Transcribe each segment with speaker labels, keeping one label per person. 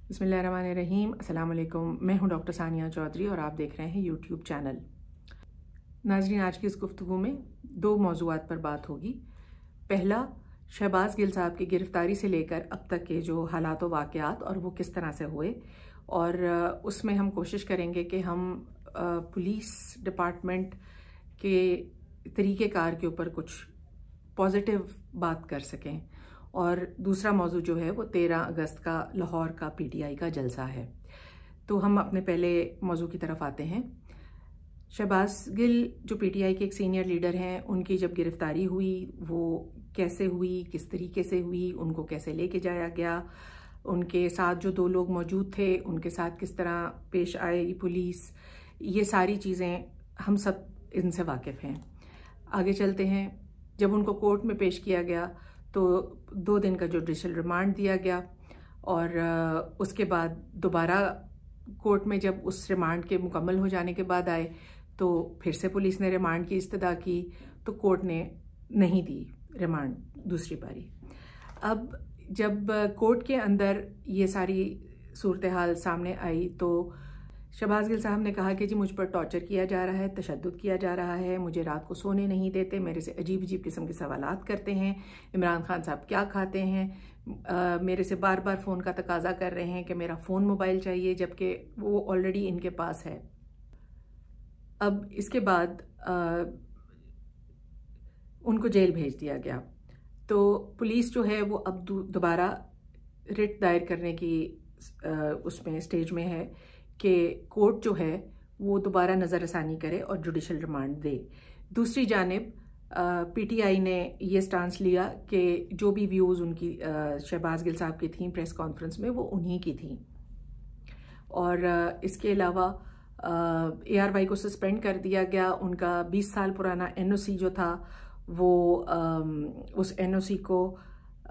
Speaker 1: बिस्मिल्लाहिर्रहमानिर्रहीम। अस्सलाम वालेकुम। मैं हूं डॉक्टर सानिया चौधरी और आप देख रहे हैं यूट्यूब चैनल। नाज़रीन, आज की इस गुफ्तगू में दो मौज़ूआत पर बात होगी। पहला, शहबाज गिल साहब की गिरफ्तारी से लेकर अब तक के जो हालात व वाक़यात और वो किस तरह से हुए, और उसमें हम कोशिश करेंगे कि हम पुलिस डिपार्टमेंट के तरीक़ेकार के ऊपर कुछ पॉजिटिव बात कर सकें। और दूसरा मौजू जो है वो 13 अगस्त का लाहौर का PTI का जलसा है। तो हम अपने पहले मौजू की तरफ आते हैं। शहबाज गिल जो PTI के एक सीनियर लीडर हैं, उनकी जब गिरफ्तारी हुई वो कैसे हुई, किस तरीके से हुई, उनको कैसे लेके जाया गया, उनके साथ जो दो लोग मौजूद थे उनके साथ किस तरह पेश आई पुलिस, ये सारी चीज़ें हम सब इनसे वाकिफ़ हैं। आगे चलते हैं। जब उनको कोर्ट में पेश किया गया तो 2 दिन का जुडिशल रिमांड दिया गया, और उसके बाद दोबारा कोर्ट में जब उस रिमांड के मुकम्मल हो जाने के बाद आए तो फिर से पुलिस ने रिमांड की इस्तदा की, तो कोर्ट ने नहीं दी रिमांड दूसरी बारी। अब जब कोर्ट के अंदर ये सारी सूरत हाल सामने आई तो शहबाज गिल साहब ने कहा कि जी मुझ पर टॉर्चर किया जा रहा है, तशद्दुद किया जा रहा है, मुझे रात को सोने नहीं देते, मेरे से अजीब अजीब किस्म के सवालात करते हैं, इमरान खान साहब क्या खाते हैं, मेरे से बार बार फ़ोन का तकाजा कर रहे हैं कि मेरा फ़ोन मोबाइल चाहिए, जबकि वो ऑलरेडी इनके पास है। अब इसके बाद उनको जेल भेज दिया गया। तो पुलिस जो है वो अब दोबारा रिट दायर करने की उसमें स्टेज में है कि कोर्ट जो है वो दोबारा नज़रसानी करे और जुडिशल रिमांड दे। दूसरी जानिब PTI ने ये स्टांस लिया कि जो भी व्यूज़ उनकी शहबाज गिल साहब की थी प्रेस कॉन्फ्रेंस में वो उन्हीं की थी, और इसके अलावा ARY को सस्पेंड कर दिया गया। उनका 20 साल पुराना NOC जो था वो उस NOC को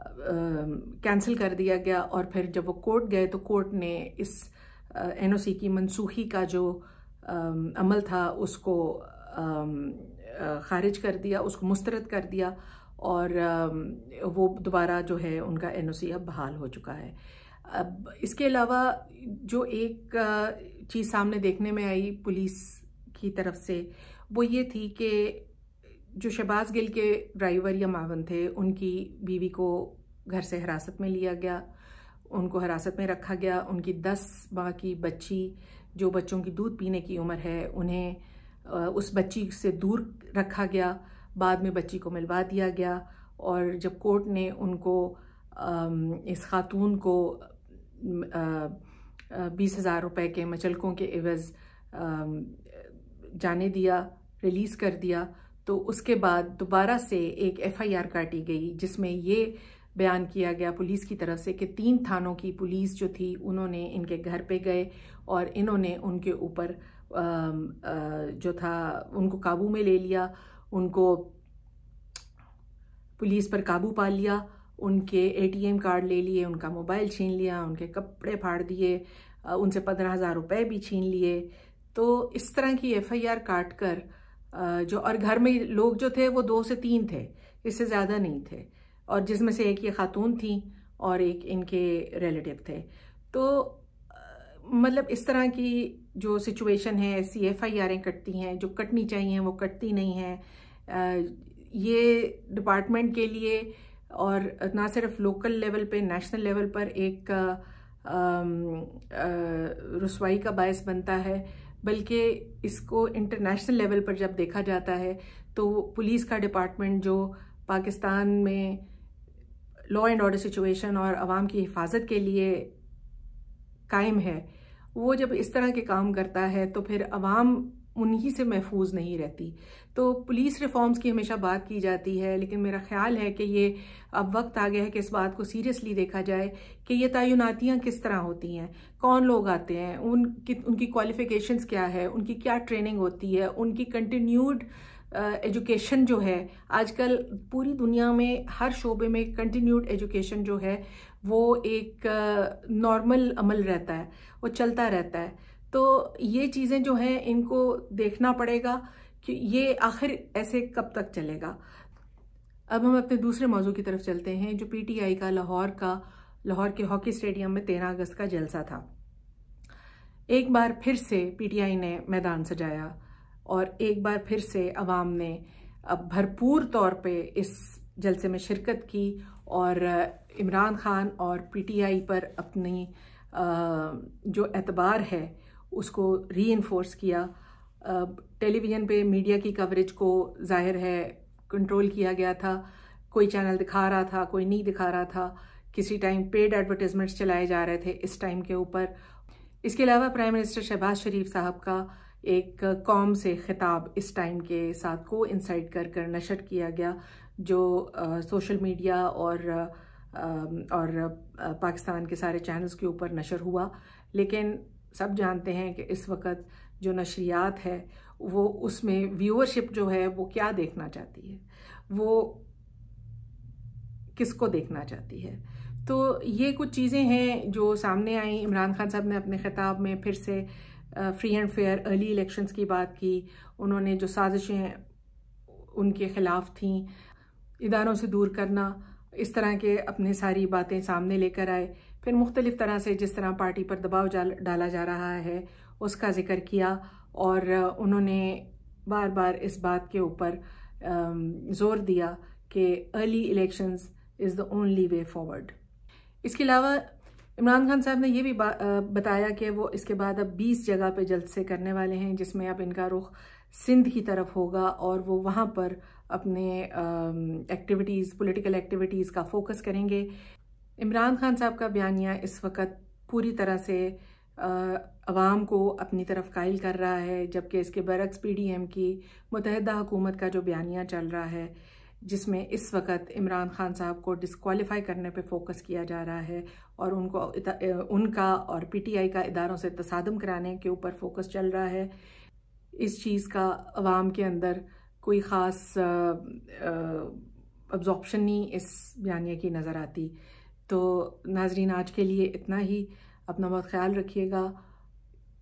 Speaker 1: कैंसिल कर दिया गया, और फिर जब वो कोर्ट गए तो कोर्ट ने इस NOC की मनसूखी का जो अमल था उसको खारिज कर दिया, उसको मुस्तरद कर दिया, और वो दोबारा जो है उनका NOC अब बहाल हो चुका है। अब इसके अलावा जो एक चीज़ सामने देखने में आई पुलिस की तरफ से वो ये थी कि जो शहबाज गिल के ड्राइवर या मावन थे उनकी बीवी को घर से हिरासत में लिया गया, उनको हिरासत में रखा गया। उनकी 10 माह की बच्ची जो बच्चों की दूध पीने की उम्र है उन्हें उस बच्ची से दूर रखा गया। बाद में बच्ची को मिलवा दिया गया, और जब कोर्ट ने उनको इस खातून को 20,000 रुपए के मचलकों के एवज़ जाने दिया, रिलीज़ कर दिया, तो उसके बाद दोबारा से एक FIR काटी गई जिसमें ये बयान किया गया पुलिस की तरफ से कि 3 थानों की पुलिस जो थी उन्होंने इनके घर पे गए और इन्होंने उनके ऊपर जो था उनको काबू में ले लिया, उनको पुलिस पर काबू पा लिया, उनके ATM कार्ड ले लिए, उनका मोबाइल छीन लिया, उनके कपड़े फाड़ दिए, उनसे 15,000 रुपये भी छीन लिए। तो इस तरह की FIR काट कर जो, और घर में लोग जो थे वो 2 से 3 थे, इससे ज़्यादा नहीं थे, और जिसमें से एक ये खातून थी और एक इनके रिलेटिव थे। तो मतलब इस तरह की जो सिचुएशन है, ऐसी FIRें कटती हैं जो कटनी चाहिए वो कटती नहीं हैं। ये डिपार्टमेंट के लिए और ना सिर्फ लोकल लेवल पे, नेशनल लेवल पर एक रुसवाई का बायस बनता है, बल्कि इसको इंटरनेशनल लेवल पर जब देखा जाता है तो पुलिस का डिपार्टमेंट जो पाकिस्तान में लॉ एंड ऑर्डर सिचुएशन और आवाम की हिफाजत के लिए कायम है, वो जब इस तरह के काम करता है तो फिर आवाम उन्हीं से महफूज नहीं रहती। तो पुलिस रिफॉर्म्स की हमेशा बात की जाती है, लेकिन मेरा ख्याल है कि ये अब वक्त आ गया है कि इस बात को सीरियसली देखा जाए कि ये तैनातियाँ किस तरह होती हैं, कौन लोग आते हैं, उनकी क्वालिफिकेशंस क्या है, उनकी क्या ट्रेनिंग होती है, उनकी कंटिन्यूड एजुकेशन जो है, आजकल पूरी दुनिया में हर शोबे में कंटिन्यूड एजुकेशन जो है वो एक नॉर्मल अमल रहता है, वो चलता रहता है। तो ये चीज़ें जो हैं इनको देखना पड़ेगा कि ये आखिर ऐसे कब तक चलेगा। अब हम अपने दूसरे मौजू की तरफ चलते हैं, जो PTI का लाहौर का लाहौर के हॉकी स्टेडियम में 13 अगस्त का जलसा था। एक बार फिर से पीटीआई ने मैदान सजाया और एक बार फिर से अवाम ने अब भरपूर तौर पे इस जलसे में शिरकत की और इमरान खान और पीटीआई पर अपनी जो एतबार है उसको रीइंफोर्स किया। टेलीविज़न पे मीडिया की कवरेज को ज़ाहिर है कंट्रोल किया गया था। कोई चैनल दिखा रहा था, कोई नहीं दिखा रहा था। किसी टाइम पेड एडवर्टाइजमेंट्स चलाए जा रहे थे इस टाइम के ऊपर। इसके अलावा प्राइम मिनिस्टर शहबाज शरीफ साहब का एक कौम से खिताब इस टाइम के साथ को इंसाइड कर नशर किया गया, जो सोशल मीडिया और पाकिस्तान के सारे चैनल्स के ऊपर नशर हुआ। लेकिन सब जानते हैं कि इस वक्त जो नशरियात है वो उसमें व्यूअरशिप जो है वो क्या देखना चाहती है, वो किसको देखना चाहती है। तो ये कुछ चीज़ें हैं जो सामने आई। इमरान खान साहब ने अपने खिताब में फिर से free and fair early elections की बात की। उन्होंने जो साजिशें उनके ख़िलाफ़ थीं, इदारों से दूर करना, इस तरह के अपने सारी बातें सामने लेकर आए। फिर मुख्तलिफ तरह से जिस तरह पार्टी पर दबाव डाला जा रहा है उसका जिक्र किया और उन्होंने बार बार इस बात के ऊपर ज़ोर दिया कि early elections is the only way forward. इसके अलावा इमरान खान साहब ने ये भी बताया कि वो इसके बाद अब 20 जगह पे जलसे करने वाले हैं, जिसमें अब इनका रुख सिंध की तरफ होगा और वो वहाँ पर अपने एक्टिविटीज़, पॉलिटिकल एक्टिविटीज़ का फोकस करेंगे। इमरान खान साहब का बयानिया इस वक्त पूरी तरह से अवाम को अपनी तरफ कायल कर रहा है, जबकि इसके बरक्स पीडीएम की मुत्तहिदा हुकूमत का जो बयानिया चल रहा है, जिसमें इस वक्त इमरान खान साहब को डिस्क्वालीफाई करने पे फोकस किया जा रहा है और उनका और पीटीआई का इदारों से तसादम कराने के ऊपर फोकस चल रहा है। इस चीज़ का अवाम के अंदर कोई ख़ास अब्जॉर्प्शन नहीं इस बयानिया की नज़र आती। तो नाजरीन, आज के लिए इतना ही। अपना बहुत ख्याल रखिएगा।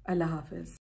Speaker 1: अल्लाह हाफ़िज़।